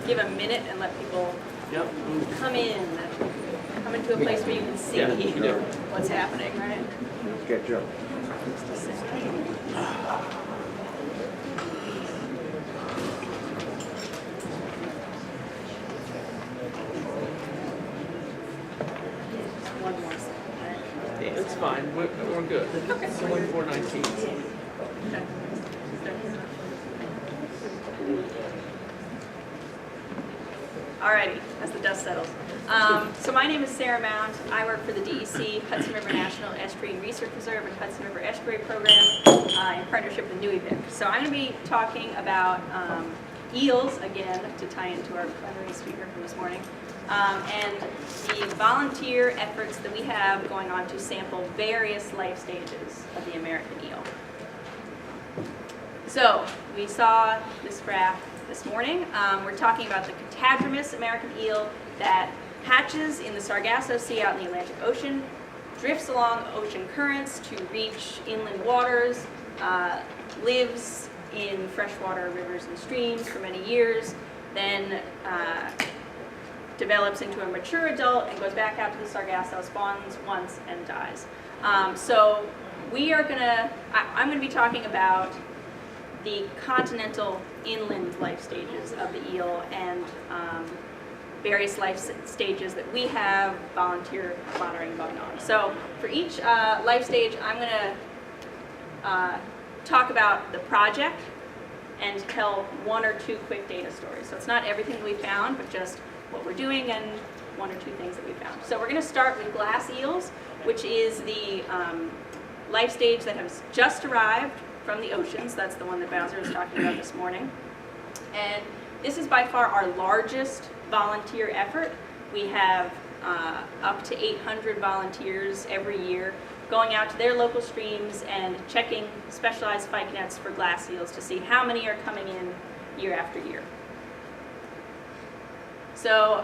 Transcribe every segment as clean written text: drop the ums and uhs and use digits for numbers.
give a minute and let people come into a place where you can see what's happening, right? Get Joe. One more second, right? Yeah, it's fine. We're good. Okay. It's only 4:19. Okay. Alrighty, as the dust settles. So my name is Sarah Mount. I work for the DEC Hudson River National Estuary Research Reserve and Hudson River Estuary Program in partnership with NUIVIC. So I'm going to be talking about eels again, to tie into our plenary speaker from this morning, and the volunteer efforts that we have going on to sample various life stages of the American eel. So we saw this graph this morning. We're talking about the catadromous American eel that hatches in the Sargasso Sea out in the Atlantic Ocean, drifts along ocean currents to reach inland waters, lives in freshwater rivers and streams for many years, then develops into a mature adult and goes back out to the Sargasso, spawns once and dies. So I'm going to be talking about the continental inland life stages of the eel and various life stages that we have volunteer monitoring going on. So for each life stage, I'm going to talk about the project and tell one or two quick data stories. So it's not everything we found, but just what we're doing and one or two things that we found. So we're going to start with glass eels, which is the life stage that has just arrived from the oceans. That's the one that Bowser was talking about this morning. And this is by far our largest volunteer effort. We have up to 800 volunteers every year going out to their local streams and checking specialized spike nets for glass eels to see how many are coming in year after year. So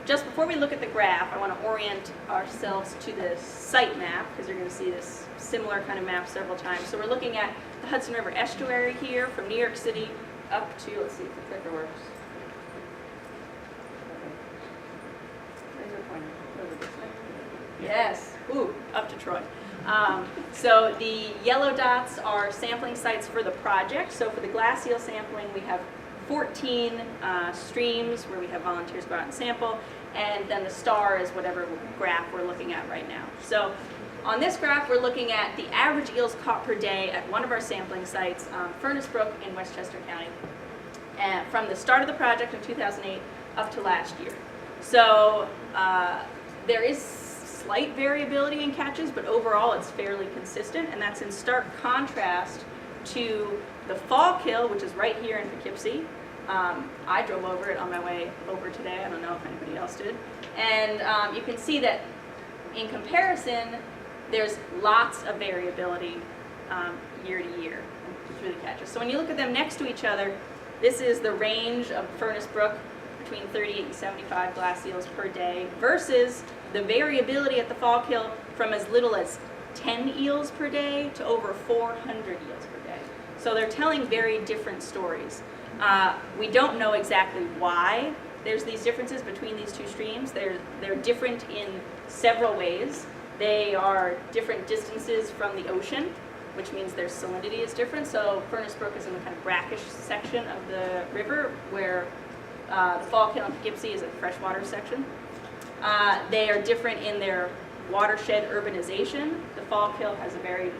just before we look at the graph, I want to orient ourselves to the site map, because you're going to see this similar kind of map several times. So we're looking at the Hudson River Estuary here from New York City up to, let's see if the clicker works. Where's your pointer? Over this way? Yes, ooh, up to Troy. So the yellow dots are sampling sites for the project. So for the glass eel sampling, we have 14 streams where we have volunteers go out and sample, and then the star is whatever graph we're looking at right now. So on this graph, we're looking at the average eels caught per day at one of our sampling sites, Furnace Brook in Westchester County, and from the start of the project in 2008 up to last year. So there is slight variability in catches, but overall it's fairly consistent, and that's in stark contrast to the fall kill, which is right here in Poughkeepsie. I drove over it on my way over today. I don't know if anybody else did. And you can see that in comparison, there's lots of variability year to year through the catches. So when you look at them next to each other, this is the range of Furnace Brook between 38 and 75 glass eels per day versus the variability at the fall kill from as little as 10 eels per day to over 400 eels per day. So they're telling very different stories. We don't know exactly why there's these differences between these two streams. They're different in several ways. They are different distances from the ocean, which means their salinity is different. So Furnace Brook is in the kind of brackish section of the river, where the fall kill in Poughkeepsie is a freshwater section. They are different in their watershed urbanization. The fall kill has a very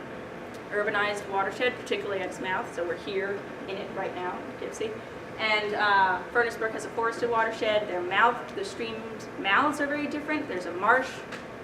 urbanized watershed, particularly at its mouth, so we're here in it right now, Poughkeepsie. And Furnace Brook has a forested watershed. The streams' mouths are very different. There's a marsh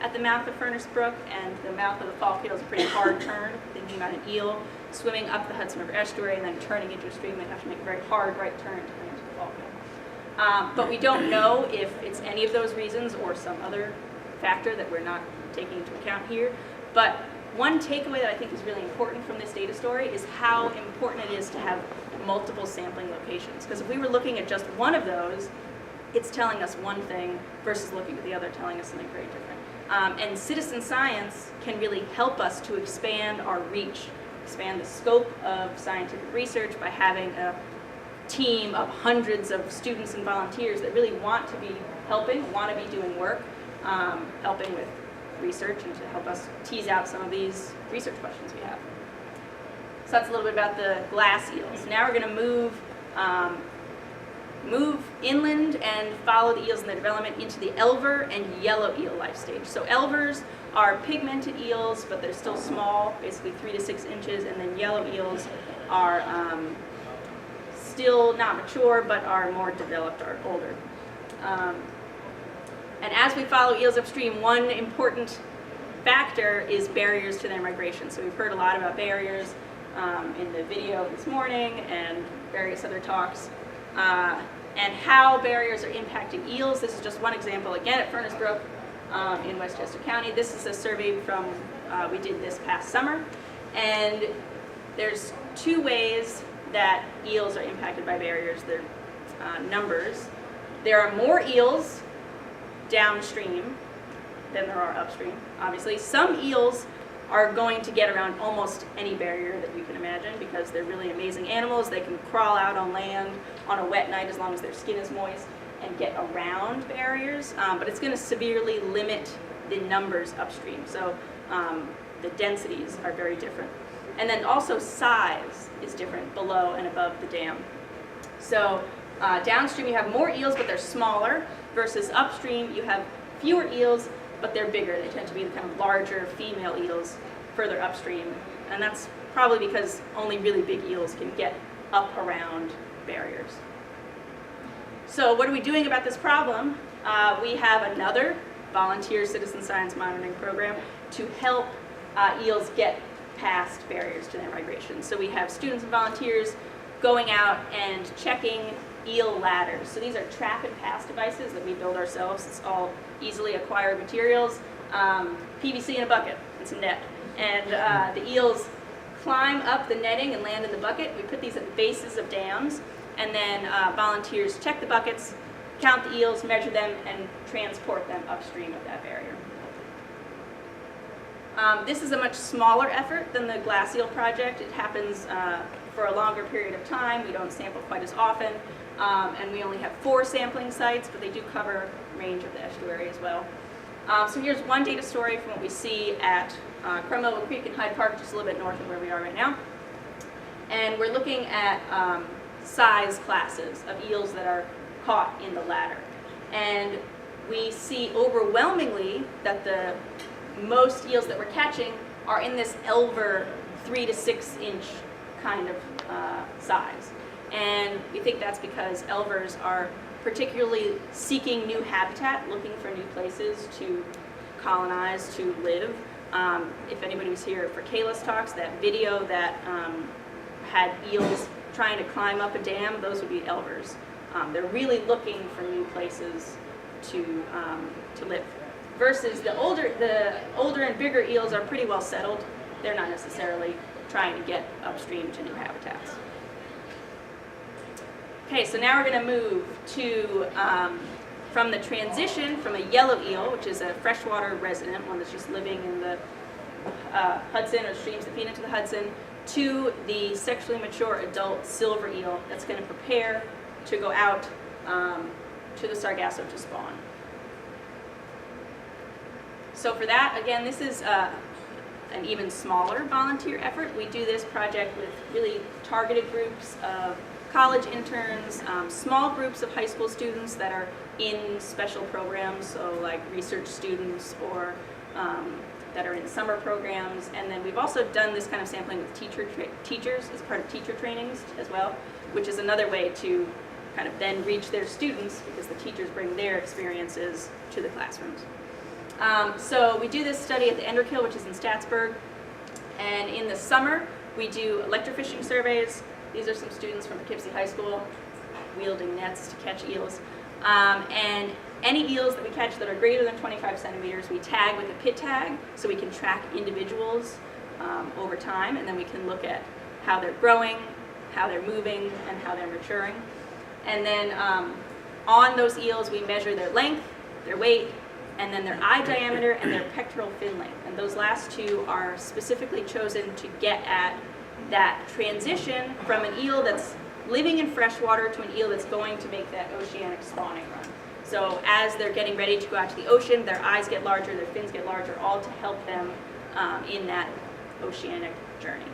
at the mouth of Furnace Brook, and the mouth of the fall kill is a pretty hard turn. Thinking about an eel swimming up the Hudson River estuary and then turning into a stream, they have to make a very hard right turn to come into the fall kill. But we don't know if it's any of those reasons or some other factor that we're not taking into account here. But one takeaway that I think is really important from this data story is how important it is to have multiple sampling locations. Because if we were looking at just one of those, it's telling us one thing versus looking at the other telling us something very different. And citizen science can really help us to expand our reach, expand the scope of scientific research by having a team of hundreds of students and volunteers that really want to be helping, want to be doing work, helping with research and to help us tease out some of these research questions we have. So that's a little bit about the glass eels. Now we're going to move inland and follow the eels in their development into the elver and yellow eel life stage. So elvers are pigmented eels, but they're still small, basically 3 to 6 inches, and then yellow eels are still not mature, but are more developed or older. And as we follow eels upstream, one important factor is barriers to their migration. So we've heard a lot about barriers in the video this morning and various other talks. And how barriers are impacting eels. This is just one example, again at Furnace Brook in Westchester County. This is a survey from, we did this past summer. And there's 2 ways that eels are impacted by barriers. Their numbers. There are more eels downstream than there are upstream, obviously. Some eels are going to get around almost any barrier that you can imagine because they're really amazing animals. They can crawl out on land on a wet night as long as their skin is moist and get around barriers, but it's going to severely limit the numbers upstream. So the densities are very different. And then also size is different below and above the dam. So downstream you have more eels, but they're smaller, versus upstream you have fewer eels, but they're bigger. They tend to be the kind of larger female eels further upstream. And that's probably because only really big eels can get up around barriers. So what are we doing about this problem? We have another volunteer citizen science monitoring program to help eels get past barriers to their migration. So we have students and volunteers going out and checking eel ladders. So these are trap and pass devices that we build ourselves. It's all easily acquired materials, PVC in a bucket and some net. And the eels climb up the netting and land in the bucket. We put these at the bases of dams, and then volunteers check the buckets, count the eels, measure them, and transport them upstream of that barrier. This is a much smaller effort than the glass eel project. It happens for a longer period of time. We don't sample quite as often, and we only have 4 sampling sites, but they do cover a range of the estuary as well. So here's one data story from what we see at Cromwell Creek in Hyde Park, just a little bit north of where we are right now. And we're looking at size classes of eels that are caught in the ladder. And we see overwhelmingly that the most eels that we're catching are in this elver 3 to 6 inch kind of size. And we think that's because elvers are particularly seeking new habitat, looking for new places to colonize, to live. If anybody was here for Kayla's talks, that video that had eels trying to climb up a dam, those would be elvers. They're really looking for new places to live. Versus the older and bigger eels are pretty well settled. They're not necessarily trying to get upstream to new habitats. Okay, so now we're going to move to, from the transition from a yellow eel, which is a freshwater resident, one that's just living in the Hudson or streams that feed into the Hudson, to the sexually mature adult silver eel that's going to prepare to go out to the Sargasso to spawn. So for that, again, this is an even smaller volunteer effort. We do this project with really targeted groups of college interns, small groups of high school students that are in special programs, so like research students or that are in summer programs. And then we've also done this kind of sampling with teachers as part of teacher trainings as well, which is another way to kind of then reach their students because the teachers bring their experiences to the classrooms. So we do this study at the Enderkill, which is in Statsburg, and in the summer we do electrofishing surveys. These are some students from Poughkeepsie High School wielding nets to catch eels. And any eels that we catch that are greater than 25 centimeters, we tag with a pit tag so we can track individuals over time, and then we can look at how they're growing, how they're moving, and how they're maturing. And then on those eels we measure their length, their weight, and then their eye diameter and their pectoral fin length. And those last 2 are specifically chosen to get at that transition from an eel that's living in freshwater to an eel that's going to make that oceanic spawning run. So as they're getting ready to go out to the ocean, their eyes get larger, their fins get larger, all to help them in that oceanic journey.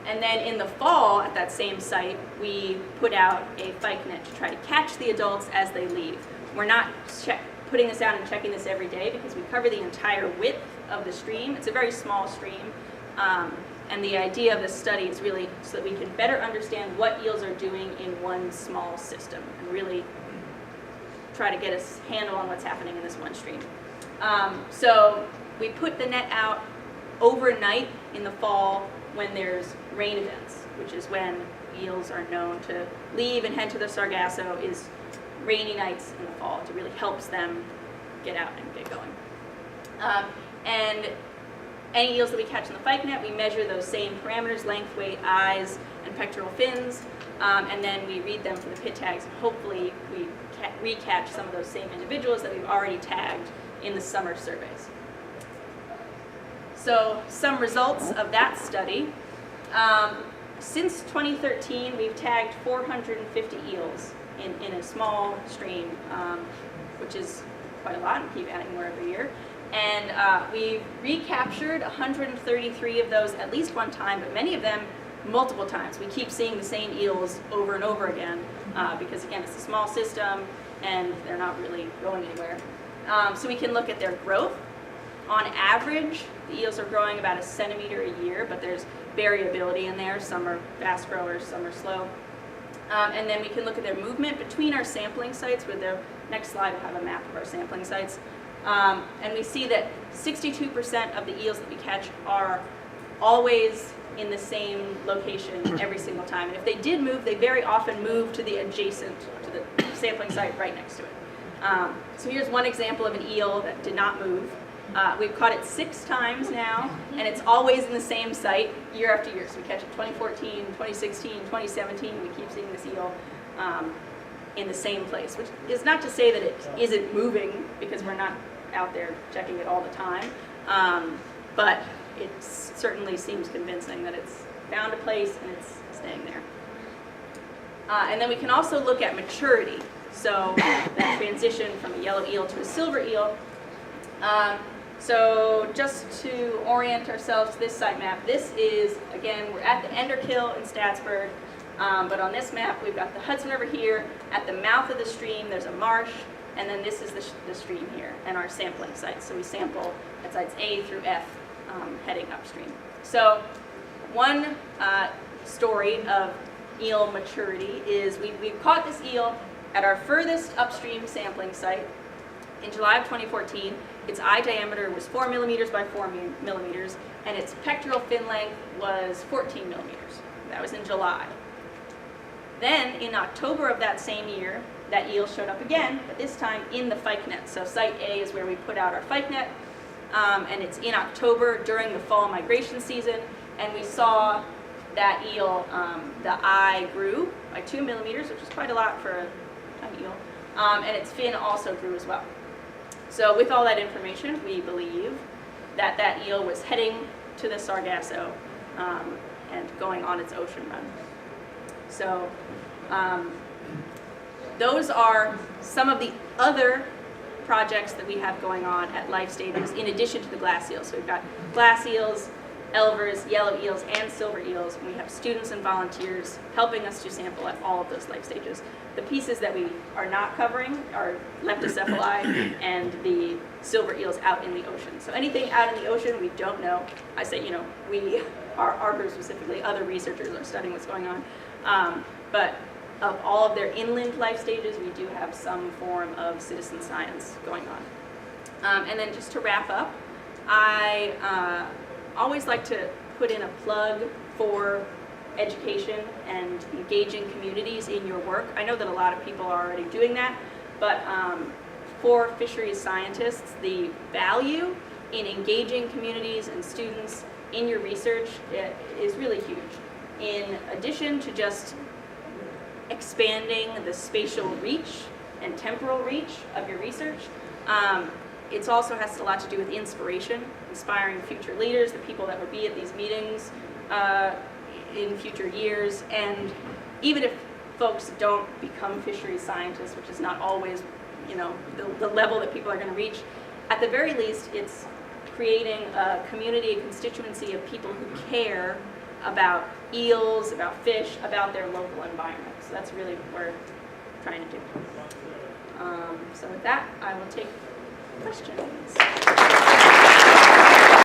And then in the fall, at that same site, we put out a fyke net to try to catch the adults as they leave. We're not putting this out and checking this every day because we cover the entire width of the stream. It's a very small stream. And the idea of this study is really so that we can better understand what eels are doing in one small system and really try to get a handle on what's happening in this one stream. So we put the net out overnight in the fall when there's rain events, which is when eels are known to leave and head to the Sargasso, is rainy nights in the fall. It really helps them get out and get going. And any eels that we catch in the fyke net, we measure those same parameters, length, weight, eyes, and pectoral fins, and then we read them for the pit tags, and hopefully we recatch some of those same individuals that we've already tagged in the summer surveys. So some results of that study. Since 2013, we've tagged 450 eels in a small stream, which is quite a lot, and keep adding more every year. And we've recaptured 133 of those at least one time, but many of them multiple times. We keep seeing the same eels over and over again because, again, it's a small system and they're not really going anywhere. So we can look at their growth. On average, the eels are growing about 1 centimeter a year, but there's variability in there. Some are fast growers, some are slow. And then we can look at their movement between our sampling sites. With the next slide, we'll have a map of our sampling sites. And we see that 62% of the eels that we catch are always in the same location every single time. And if they did move, they very often move to the adjacent, to the sampling site right next to it. So here's one example of an eel that did not move. We've caught it 6 times now, and it's always in the same site year after year. So we catch it 2014, 2016, 2017. We keep seeing this eel in the same place, which is not to say that it isn't moving, because we're not out there checking it all the time. But it certainly seems convincing that it's found a place and it's staying there. And then we can also look at maturity. So that transition from a yellow eel to a silver eel. So just to orient ourselves to this site map, this is, again, we're at the Enderkill in Statsburg, but on this map we've got the Hudson River here. At the mouth of the stream there's a marsh, and then this is the stream here and our sampling sites. So we sample at sites A through F heading upstream. So one story of eel maturity is we caught this eel at our furthest upstream sampling site in July of 2014. Its eye diameter was 4 millimeters by 4 millimeters, and its pectoral fin length was 14 millimeters. That was in July. Then, in October of that same year, that eel showed up again, but this time in the fyke net. So site A is where we put out our fyke net, and it's in October during the fall migration season, and we saw that eel, the eye grew by 2 millimeters, which is quite a lot for a tiny eel, and its fin also grew as well. So with all that information, we believe that that eel was heading to the Sargasso and going on its ocean run. So those are some of the other projects that we have going on at life stages in addition to the glass eels. So we've got glass eels, elvers, yellow eels, and silver eels, and we have students and volunteers helping us to sample at all of those life stages. The pieces that we are not covering are leptocephali and the silver eels out in the ocean. So anything out in the ocean, we don't know. I say, we, our group specifically, other researchers are studying what's going on. But of all of their inland life stages, we do have some form of citizen science going on. And then just to wrap up, I always like to put in a plug for education and engaging communities in your work. I know that a lot of people are already doing that, but for fisheries scientists, the value in engaging communities and students in your research is really huge. In addition to just expanding the spatial reach and temporal reach of your research, it also has a lot to do with inspiration, inspiring future leaders, the people that would be at these meetings. in future years. And even if folks don't become fisheries scientists, which is not always, you know, the level that people are going to reach, at the very least, it's creating a community, a constituency of people who care about eels, about fish, about their local environment. So that's really what we're trying to do. So with that, I will take questions.